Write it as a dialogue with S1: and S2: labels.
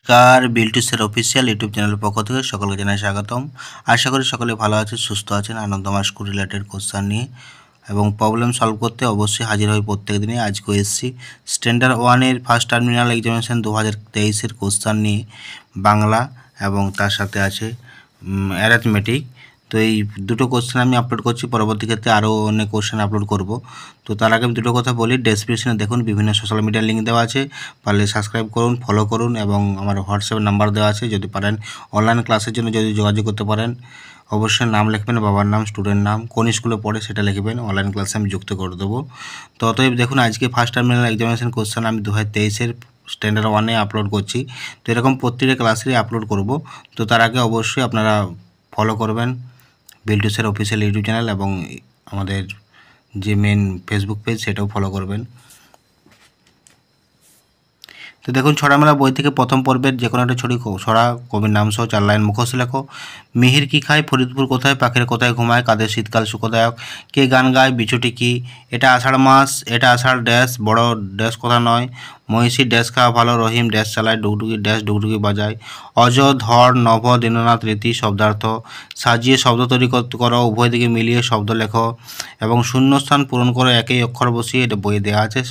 S1: কার বিল্টুসের official YouTube চ্যানেলের পক্ষ থেকে সকলকে জানাই স্বাগতম। আশা করি সকলে ভালো আছেন, সুস্থ আছেন। আনন্দময় স্কুল রিলেটেড কোশ্চেন নিয়ে এবং প্রবলেম সলভ করতে অবশ্যই হাজির হই প্রত্যেক দিনই। আজকে এসেছি স্ট্যান্ডার্ড 1-এর ফার্স্ট টার্মিনাল এক্সামিনেশন 2023-এর কোশ্চেন নিয়ে বাংলা এবং তার সাথে আছে অ্যারিথমেটিক। তো এই দুটো কোশ্চেন আমি আপলোড করছি, পরবর্তী ক্ষেত্রে আরও অনেক কোশ্চেন আপলোড করব। তো তার আগে আমি দুটো কথা বলি, ডেসক্রিপশনে দেখুন বিভিন্ন সোশ্যাল মিডিয়ার লিঙ্ক দেওয়া আছে, পারলে সাবস্ক্রাইব করুন, ফলো করুন এবং আমার হোয়াটসঅ্যাপ নাম্বার দেওয়া আছে, যদি পারেন অনলাইন ক্লাসের জন্য যদি যোগাযোগ করতে পারেন অবশ্যই নাম লিখবেন, বাবার নাম, স্টুডেন্ট নাম, কোন স্কুলে পড়ে সেটা লিখবেন, অনলাইন ক্লাসে আমি যুক্ত করে দেবো। তো অতএব দেখুন আজকে ফার্স্ট টার্মিনাল এক্সামিনেশন কোশ্চেন আমি 2023-এর স্ট্যান্ডার্ড 1-এ আপলোড করছি। তো এরকম প্রত্যেকটা ক্লাসেরই আপলোড করব। তো তার আগে অবশ্যই আপনারা ফলো করবেন বিল্টুসের অফিসিয়াল ইউটিউব চ্যানেল এবং আমাদের যে মেন ফেসবুক পেজ সেটাও ফলো করবেন। তো দেখুন ছড়া মেলা বই থেকে প্রথম পর্বের যে কোনো একটা ছড়া কবির নাম সহ 4 লাইন মুখস্থ লেখো। মিহির কি খায়, ফরিদপুর কোথায়, পাখির কোথায় ঘুমায়, কাদের শীতকাল সুখদায়ক, কে গান গায়, বিছুটি কি, এটা আষাঢ় মাস, এটা আষাঢ় ড্যাশ, বড় ড্যাশ কথা নয়, মহিষী ড্যাশ খাওয়া ভালো, রহিম ড্যাশ চালায়, ডুগডুগি ড্যাশ ডুগডুগি বাজায়, অজ, ধর, নভ, দীননাথ, রীতি শব্দার্থ, সাজিয়ে শব্দ তৈরি করো, উভয় দিকে মিলিয়ে শব্দ লেখো এবং শূন্যস্থান পূরণ করো একই অক্ষর বসিয়ে। এটা বইয়ে দেওয়া আছে,